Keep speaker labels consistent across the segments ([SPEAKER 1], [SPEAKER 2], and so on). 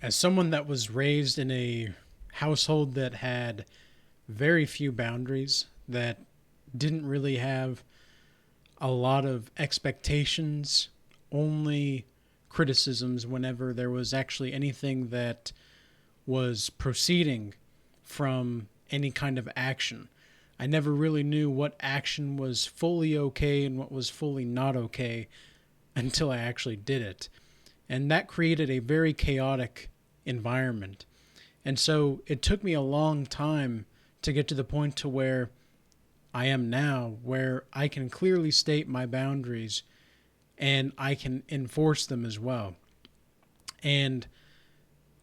[SPEAKER 1] As someone that was raised in a household that had very few boundaries, that didn't really have a lot of expectations, only criticisms whenever there was actually anything that was proceeding from any kind of action. I never really knew what action was fully okay and what was fully not okay until I actually did it. And that created a very chaotic environment. And so it took me a long time to get to the point to where I am now, where I can clearly state my boundaries and I can enforce them as well. And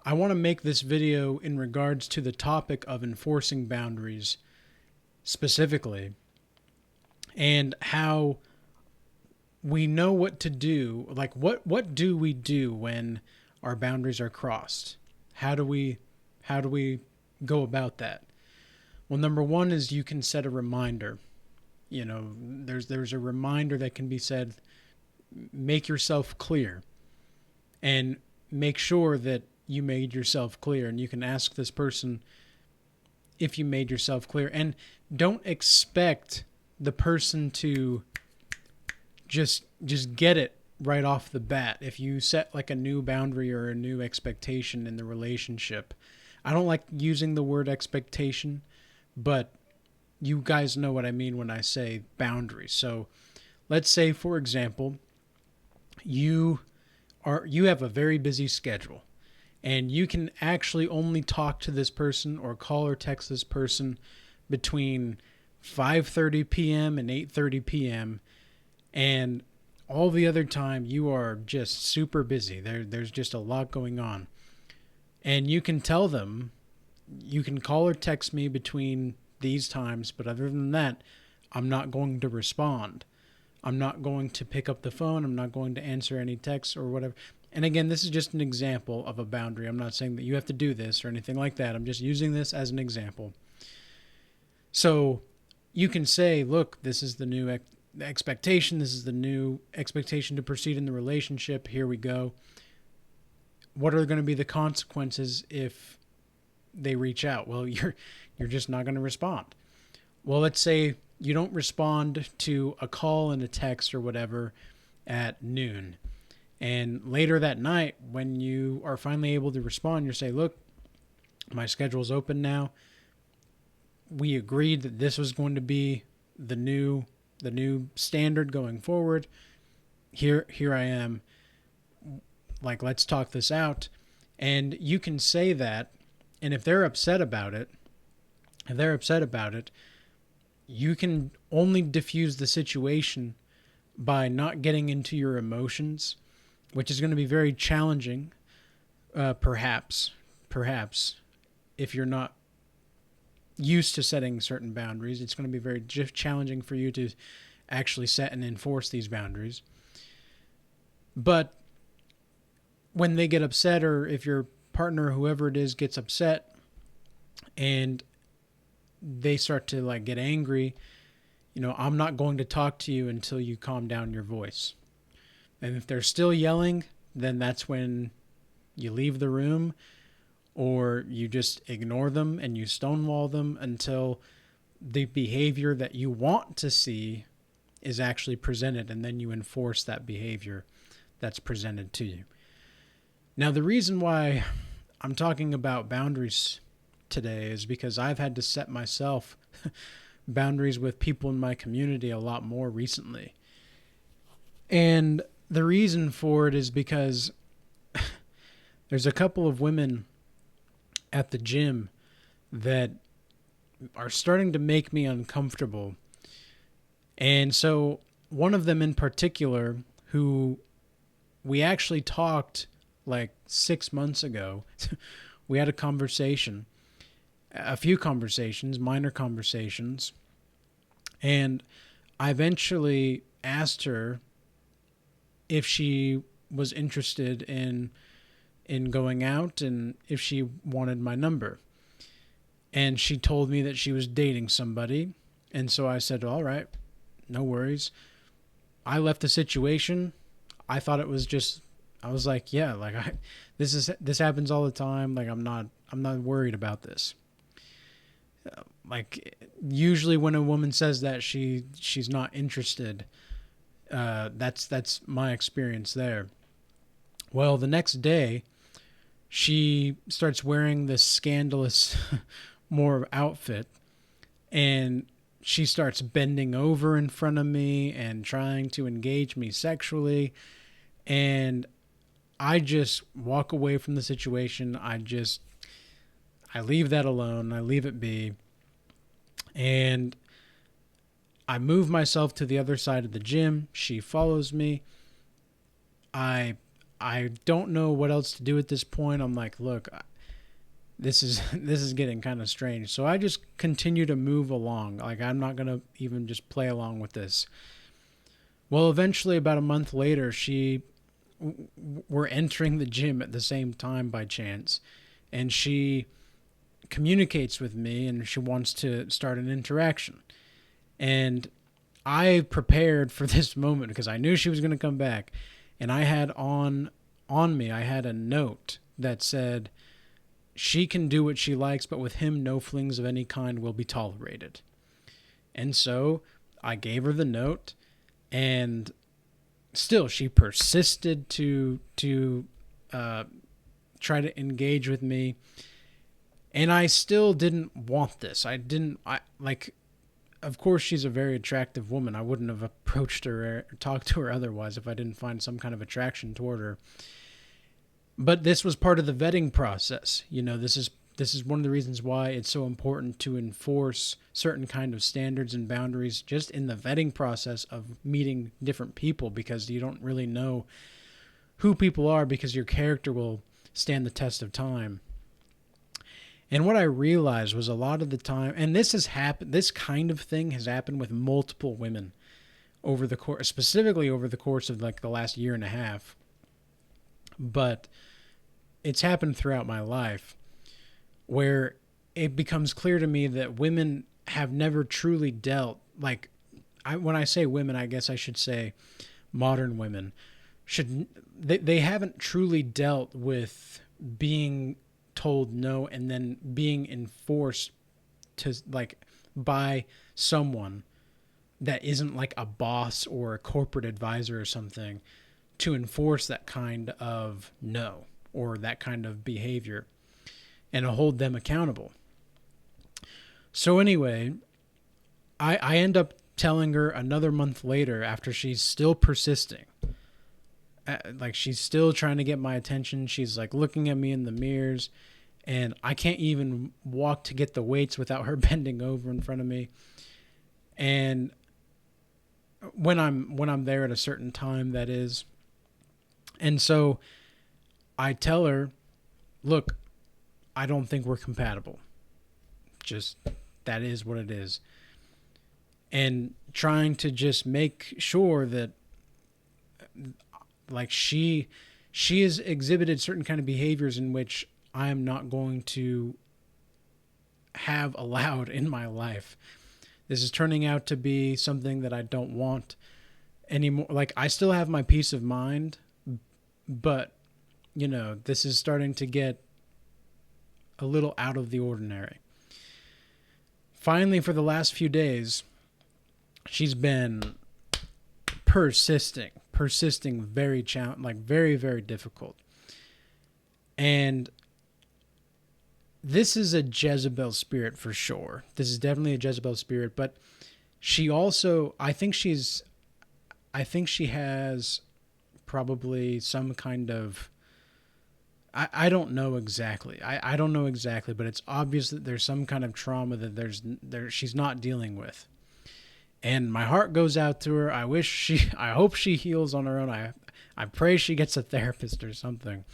[SPEAKER 1] I want to make this video in regards to the topic of enforcing boundaries specifically, and how we know what to do. Like, what do we do when our boundaries are crossed? How do we go about that? Well, number one is you can set a reminder. There's a reminder that can be said. Make yourself clear, and make sure that you made yourself clear. And you can ask this person if you made yourself clear, and don't expect the person to just get it right off the bat. If you set like a new boundary or a new expectation in the relationship, I don't like using the word expectation, but you guys know what I mean when I say boundaries. So let's say, for example, you have a very busy schedule, and you can actually only talk to this person or call or text this person between 5:30 p.m. and 8:30 p.m. and all the other time you are just super busy. There's just a lot going on. And you can tell them, you can call or text me between these times, but other than that, I'm not going to respond. I'm not going to pick up the phone. I'm not going to answer any texts or whatever. And again, this is just an example of a boundary. I'm not saying that you have to do this or anything like that. I'm just using this as an example. So you can say, look, this is the new expectation. This is the new expectation to proceed in the relationship. Here we go. What are going to be the consequences if they reach out? Well, you're just not going to respond. Well, let's say you don't respond to a call and a text or whatever at noon. And later that night, when you are finally able to respond, you say, look, my schedule's open now. We agreed that this was going to be the new standard going forward. Here I am. Like, let's talk this out. And you can say that. And if they're upset about it, you can only diffuse the situation by not getting into your emotions, which is going to be very challenging, perhaps, if you're not used to setting certain boundaries. It's going to be very challenging for you to actually set and enforce these boundaries. But when they get upset, or if your partner, whoever it is, gets upset and they start to like get angry, I'm not going to talk to you until you calm down your voice. And if they're still yelling, then that's when you leave the room, or you just ignore them and you stonewall them until the behavior that you want to see is actually presented, and then you enforce that behavior that's presented to you. Now, the reason why I'm talking about boundaries today is because I've had to set myself boundaries with people in my community a lot more recently. And the reason for it is because there's a couple of women at the gym that are starting to make me uncomfortable. And so one of them in particular, who we actually talked like 6 months ago, we had a few conversations, minor conversations, and I eventually asked her if she was interested in going out and if she wanted my number. And she told me that she was dating somebody. And so I said, all right, no worries. I left the situation. I thought it was just I was like, yeah, like this happens all the time. Like I'm not worried about this. Like usually when a woman says that she's not interested, that's my experience there. Well, the next day she starts wearing this scandalous more outfit, and she starts bending over in front of me and trying to engage me sexually, and I just walk away from the situation. I leave that alone. I leave it be. And I move myself to the other side of the gym. She follows me. I I don't know what else to do at this point. I'm like, look, this is getting kind of strange. So I just continue to move along. Like I'm not going to even just play along with this. Well, eventually about a month later, she we're entering the gym at the same time by chance, and she communicates with me and she wants to start an interaction. And I prepared for this moment because I knew she was going to come back, and I had on me I had a note that said she can do what she likes, but with him no flings of any kind will be tolerated. And so I gave her the note, and still she persisted to try to engage with me, and I still didn't want this. I like, of course she's a very attractive woman. I wouldn't have approached her or talked to her otherwise if I didn't find some kind of attraction toward her. But this was part of the vetting process. You know, this is one of the reasons why it's so important to enforce certain kind of standards and boundaries just in the vetting process of meeting different people, because you don't really know who people are because your character will stand the test of time. And what I realized was a lot of the time, and this has happened, this kind of thing has happened with multiple women over the course, specifically over the course of like the last year and a half, but it's happened throughout my life, where it becomes clear to me that women have never truly dealt, like, when I say women, I guess I should say modern women, they haven't truly dealt with being told no and then being enforced to, like, by someone that isn't like a boss or a corporate advisor or something, to enforce that kind of no or that kind of behavior and to hold them accountable. So anyway, I end up telling her another month later, after she's still persisting, like she's still trying to get my attention. She's like looking at me in the mirrors, and I can't even walk to get the weights without her bending over in front of me. And when I'm there at a certain time, that is. And so I tell her, look, I don't think we're compatible. Just, that is what it is. And trying to just make sure that, like, she has exhibited certain kind of behaviors in which I am not going to have allowed in my life. This is turning out to be something that I don't want anymore. Like, I still have my peace of mind, but, you know, this is starting to get a little out of the ordinary. Finally, for the last few days, she's been persisting very very, very difficult. And this is a Jezebel spirit for sure. This is definitely a Jezebel spirit, but she also, I think she has probably some kind of, I don't know exactly. I don't know exactly, but it's obvious that there's some kind of trauma that she's not dealing with. And my heart goes out to her. I hope she heals on her own. I pray she gets a therapist or something,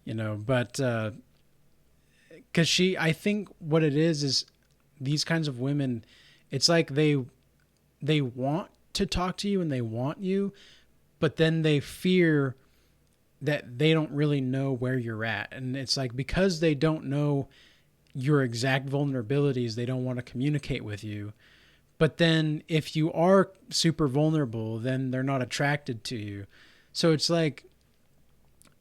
[SPEAKER 1] you know, but, cause I think what it is these kinds of women, it's like they want to talk to you and they want you, but then they fear that they don't really know where you're at. And it's like, because they don't know your exact vulnerabilities, they don't want to communicate with you. But then if you are super vulnerable, then they're not attracted to you. So it's like,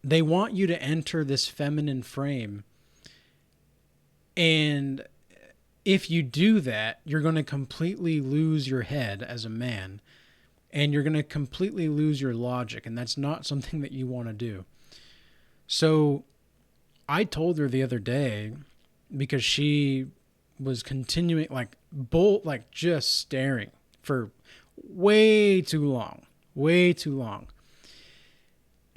[SPEAKER 1] they want you to enter this feminine frame. And if you do that, you're going to completely lose your head as a man, and you're going to completely lose your logic. And that's not something that you want to do. So I told her the other day, because she was continuing like just staring for way too long.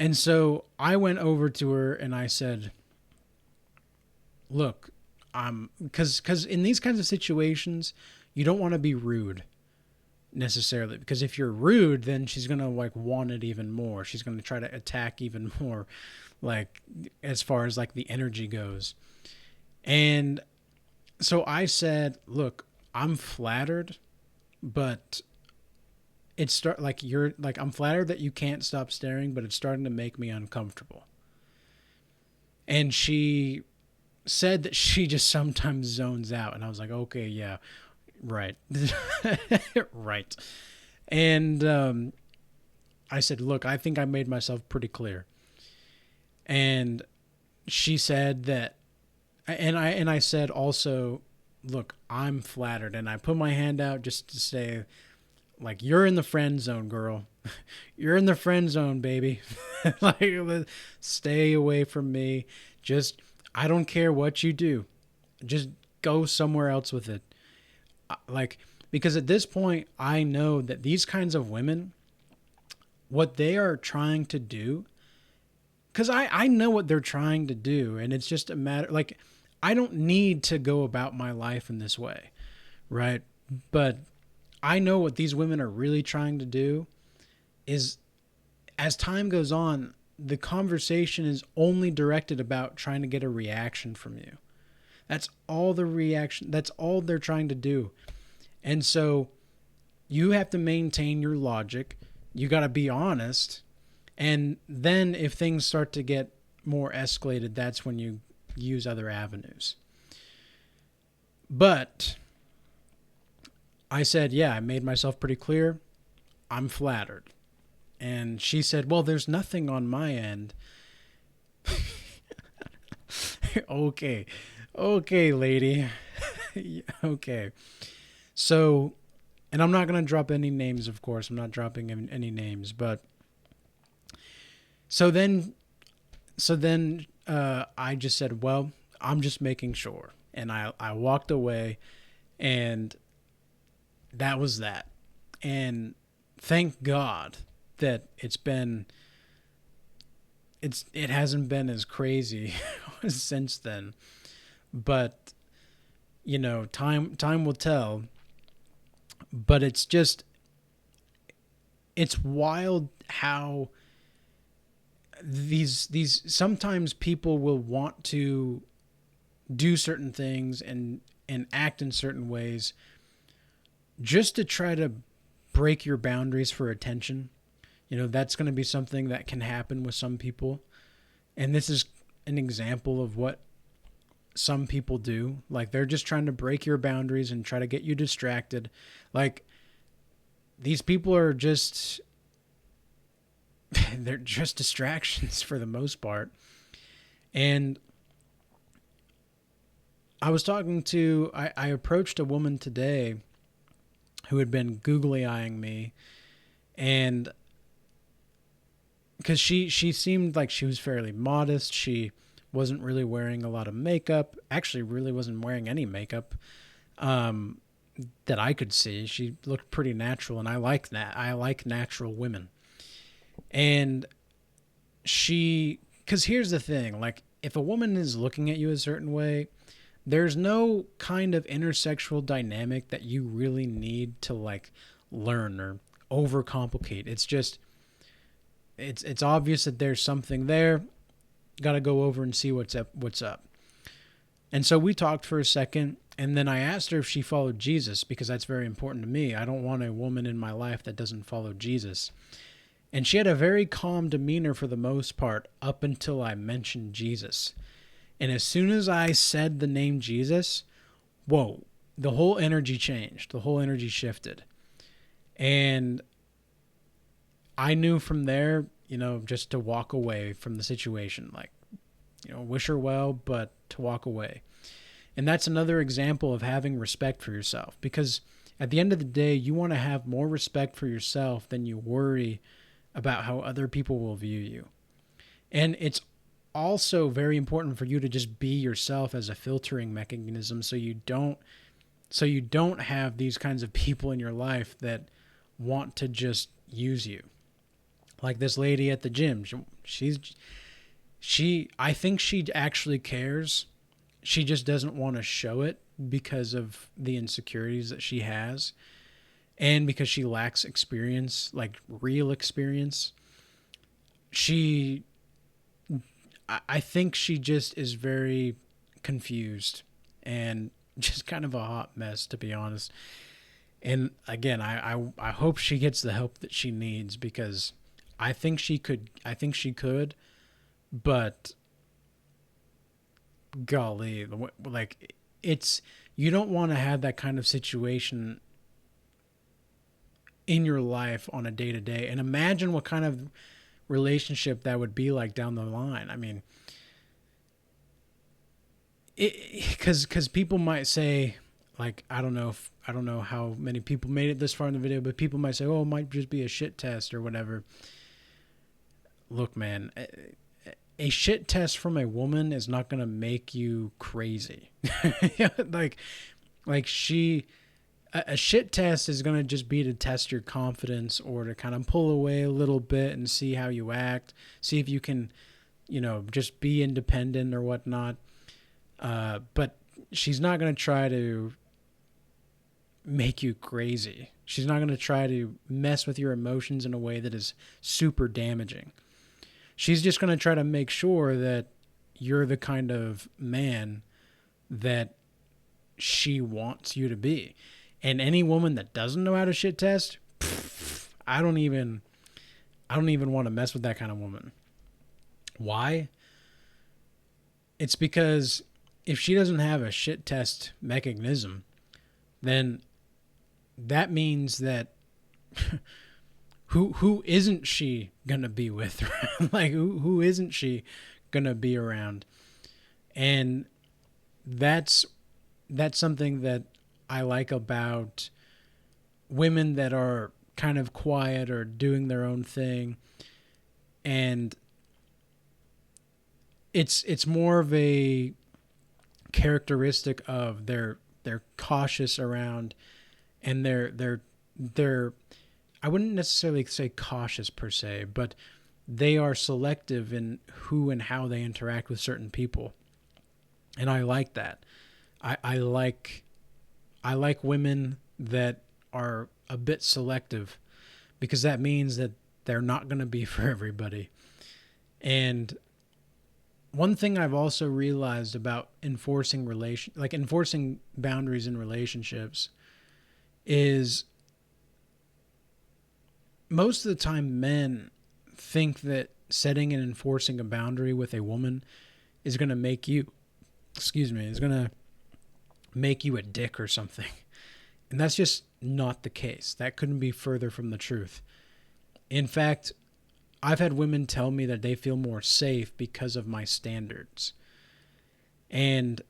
[SPEAKER 1] And so I went over to her and I said, look, because in these kinds of situations, you don't want to be rude necessarily, because if you're rude, then she's going to like want it even more. She's going to try to attack even more, like as far as like the energy goes. And so I said, look, I'm flattered, but I'm flattered that you can't stop staring, but it's starting to make me uncomfortable. And she said that she just sometimes zones out, and I was like, okay, yeah, right. Right. And I said, look, I think I made myself pretty clear. And she said that, and I said also, look, I'm flattered, and I put my hand out just to say, like, you're in the friend zone, girl. You're in the friend zone, baby. Like, stay away from me. Just, I don't care what you do. Just go somewhere else with it. Like, because at this point, I know that these kinds of women, what they are trying to do, because I know what they're trying to do, and it's just a matter, like, I don't need to go about my life in this way, right? But I know what these women are really trying to do is, as time goes on, the conversation is only directed about trying to get a reaction from you. That's all they're trying to do. And so you have to maintain your logic. You got to be honest. And then if things start to get more escalated, that's when you use other avenues. But I said, yeah, I made myself pretty clear. I'm flattered. And she said, well, there's nothing on my end. Okay, lady. Okay. So, and I'm not going to drop any names, of course. I'm not dropping any names, but so then I just said, well, I'm just making sure. And I walked away, and that was that. And thank God that it hasn't been as crazy since then. But time will tell. But it's wild how these sometimes people will want to do certain things and act in certain ways just to try to break your boundaries for attention. That's going to be something that can happen with some people. And this is an example of what some people do. Like, they're just trying to break your boundaries and try to get you distracted. Like, these people are just, they're just distractions for the most part. And I approached a woman today who had been googly eyeing me, and because she seemed like she was fairly modest. She wasn't really wearing a lot of makeup. Actually, really wasn't wearing any makeup that I could see. She looked pretty natural, and I like that. I like natural women. And because here's the thing, like, if a woman is looking at you a certain way, there's no kind of intersexual dynamic that you really need to, like, learn or overcomplicate. It's just, it's obvious that there's something there. Got to go over and see what's up. And so we talked for a second, and then I asked her if she followed Jesus, because that's very important to me. I don't want a woman in my life that doesn't follow Jesus. And she had a very calm demeanor for the most part up until I mentioned Jesus. And as soon as I said the name Jesus, whoa, the whole energy changed. The whole energy shifted. And I knew from there, just to walk away from the situation. Like, wish her well, but to walk away. And that's another example of having respect for yourself, because at the end of the day, you want to have more respect for yourself than you worry about how other people will view you. And it's also very important for you to just be yourself as a filtering mechanism, so you don't have these kinds of people in your life that want to just use you. Like this lady at the gym, I think she actually cares. She just doesn't want to show it because of the insecurities that she has, and because she lacks experience, like real experience. I think she just is very confused and just kind of a hot mess, to be honest. And again, I hope she gets the help that she needs, because I think she could, but golly, like, you don't want to have that kind of situation in your life on a day to day. And imagine what kind of relationship that would be like down the line. I mean, because people might say, like, I don't know how many people made it this far in the video, but people might say, oh, it might just be a shit test or whatever. Look, man, a shit test from a woman is not going to make you crazy. like a shit test is going to just be to test your confidence, or to kind of pull away a little bit and see how you act, see if you can, just be independent or whatnot. But she's not going to try to make you crazy. She's not going to try to mess with your emotions in a way that is super damaging. She's just going to try to make sure that you're the kind of man that she wants you to be. And any woman that doesn't know how to shit test, I don't even want to mess with that kind of woman. Why? It's because if she doesn't have a shit test mechanism, then that means that who isn't she gonna be with? Like, who isn't she gonna be around? And that's something that I like about women that are kind of quiet or doing their own thing. And it's more of a characteristic of they're cautious around, and they're I wouldn't necessarily say cautious per se, but they are selective in who and how they interact with certain people. And I like that. I like women that are a bit selective, because that means that they're not going to be for everybody. And one thing I've also realized about enforcing boundaries in relationships is most of the time men think that setting and enforcing a boundary with a woman is going to make you, is going to make you a dick or something. And that's just not the case. That couldn't be further from the truth. In fact, I've had women tell me that they feel more safe because of my standards. And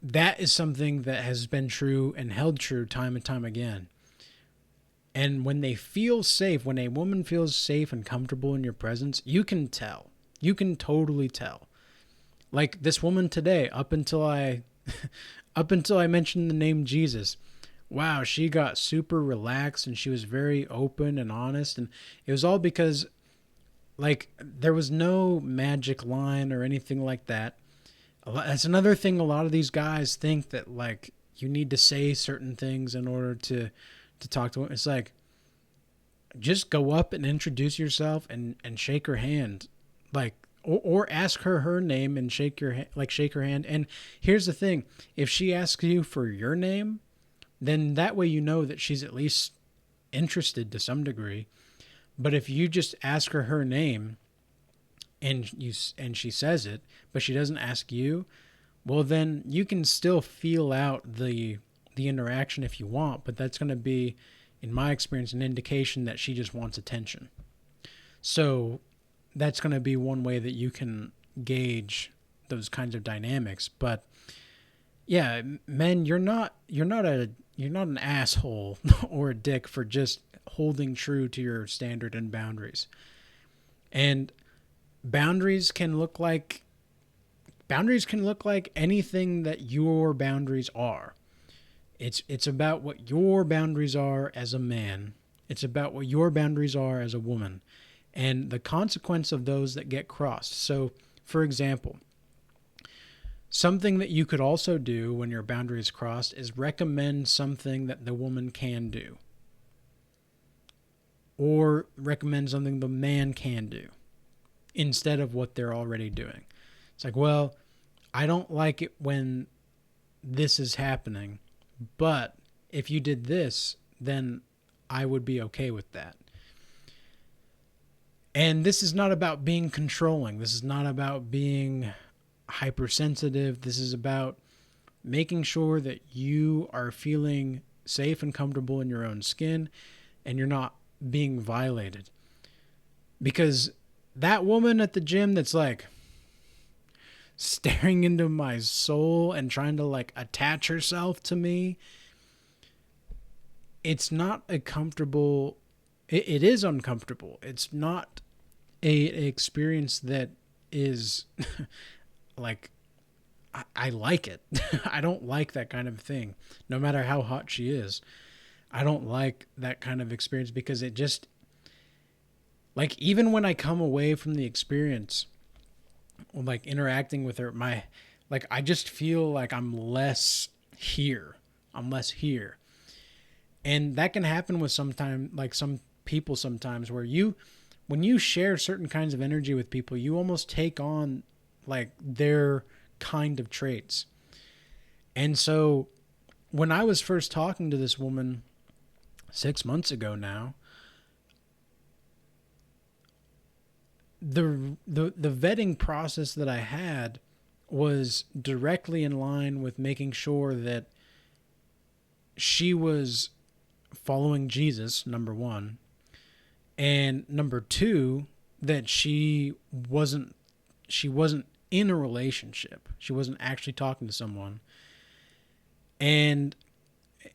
[SPEAKER 1] that is something that has been true and held true time and time again. And when they feel safe, when a woman feels safe and comfortable in your presence, you can tell. You can totally tell. Like this woman today, up until I mentioned the name Jesus, wow, she got super relaxed and she was very open and honest. And it was all because, like, there was no magic line or anything like that. That's another thing. A lot of these guys think that, like, you need to say certain things in order to talk to them. It's like, just go up and introduce yourself and shake her hand, like, or ask her name and shake her hand. And here's the thing: if she asks you for your name, then that way you know that she's at least interested to some degree. But if you just ask her name and she says it, but she doesn't ask you, well, then you can still feel out the interaction if you want, but that's going to be, in my experience, an indication that she just wants attention. So that's going to be one way that you can gauge those kinds of dynamics. But yeah, men, you're not an asshole or a dick for just holding true to your standard and boundaries. And boundaries can look like boundaries can look like anything that your boundaries are. It's about what your boundaries are as a man. It's about what your boundaries are as a woman and the consequence of those that get crossed. So, for example, something that you could also do when your boundary is crossed is recommend something that the woman can do, or recommend something the man can do instead of what they're already doing. It's like, well, I don't like it when this is happening, but if you did this, then I would be okay with that. And this is not about being controlling. This is not about being hypersensitive. This is about making sure that you are feeling safe and comfortable in your own skin and you're not being violated. Because that woman at the gym that's like staring into my soul and trying to like attach herself to me, it's not a comfortable, it is uncomfortable. It's not a experience that is like, I like it. I don't like that kind of thing, no matter how hot she is. I don't like that kind of experience because it just, like, even when I come away from the experience, like interacting with her, I just feel like I'm less here. I'm less here. And that can happen with some people sometimes where when you share certain kinds of energy with people, you almost take on like their kind of traits. And so when I was first talking to this woman 6 months ago now, the vetting process that I had was directly in line with making sure that she was following Jesus, number one, and number two, that she wasn't in a relationship. She wasn't actually talking to someone. And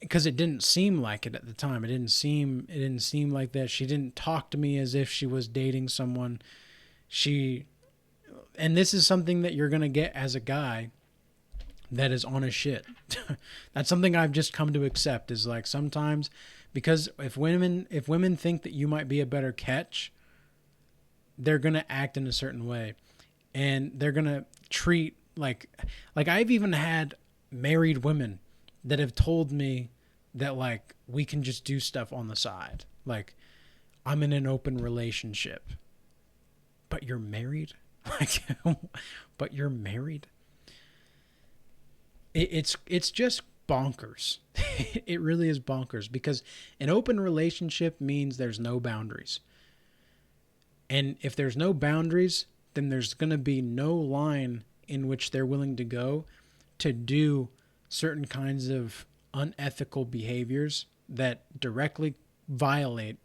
[SPEAKER 1] because it didn't seem like it at the time. It didn't seem like that. She didn't talk to me as if she was dating someone. And this is something that you're going to get as a guy that is on his shit. That's something I've just come to accept, is like sometimes, because if women think that you might be a better catch, they're going to act in a certain way. And they're going to treat like I've even had married women that have told me that like we can just do stuff on the side. Like, I'm in an open relationship. But you're married? Like, but you're married? It's just bonkers. It really is bonkers, because an open relationship means there's no boundaries. And if there's no boundaries, then there's going to be no line in which they're willing to go to do certain kinds of unethical behaviors that directly violate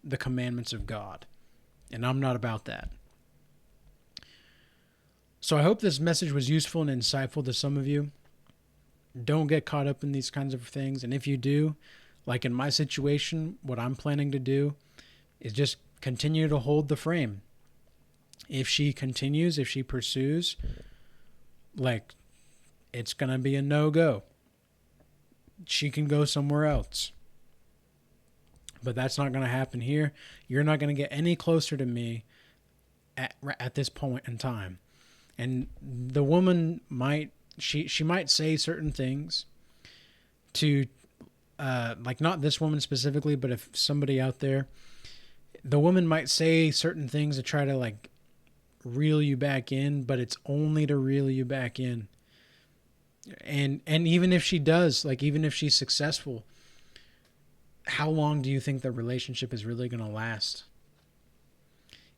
[SPEAKER 1] the commandments of God. And I'm not about that. So I hope this message was useful and insightful to some of you. Don't get caught up in these kinds of things. And if you do, like in my situation, what I'm planning to do is just continue to hold the frame. If she pursues, like, it's going to be a no-go. She can go somewhere else. But that's not going to happen here. You're not going to get any closer to me at this point in time. And the woman might say certain things to, like, not this woman specifically, but if somebody out there, the woman might say certain things to try to like reel you back in, but it's only to reel you back in. And even if she does, like, even if she's successful, how long do you think the relationship is really going to last?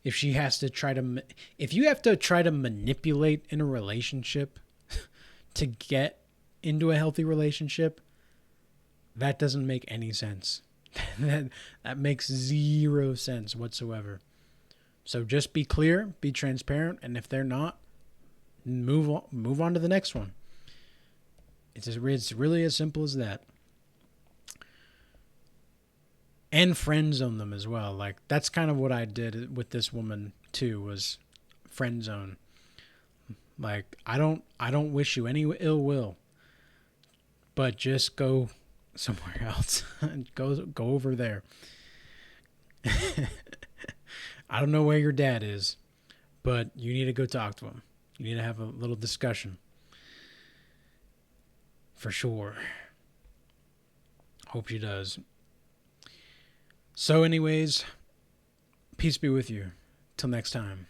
[SPEAKER 1] If you have to try to manipulate in a relationship to get into a healthy relationship, that doesn't make any sense. that makes zero sense whatsoever. So just be clear, be transparent, and if they're not, move on to the next one. It's really as simple as that. And friend zone them as well. Like, that's kind of what I did with this woman too, was friend zone. Like, I don't wish you any ill will, but just go somewhere else. Go over there. I don't know where your dad is, but you need to go talk to him. You need to have a little discussion. For sure. Hope she does. So anyways, peace be with you. Till next time.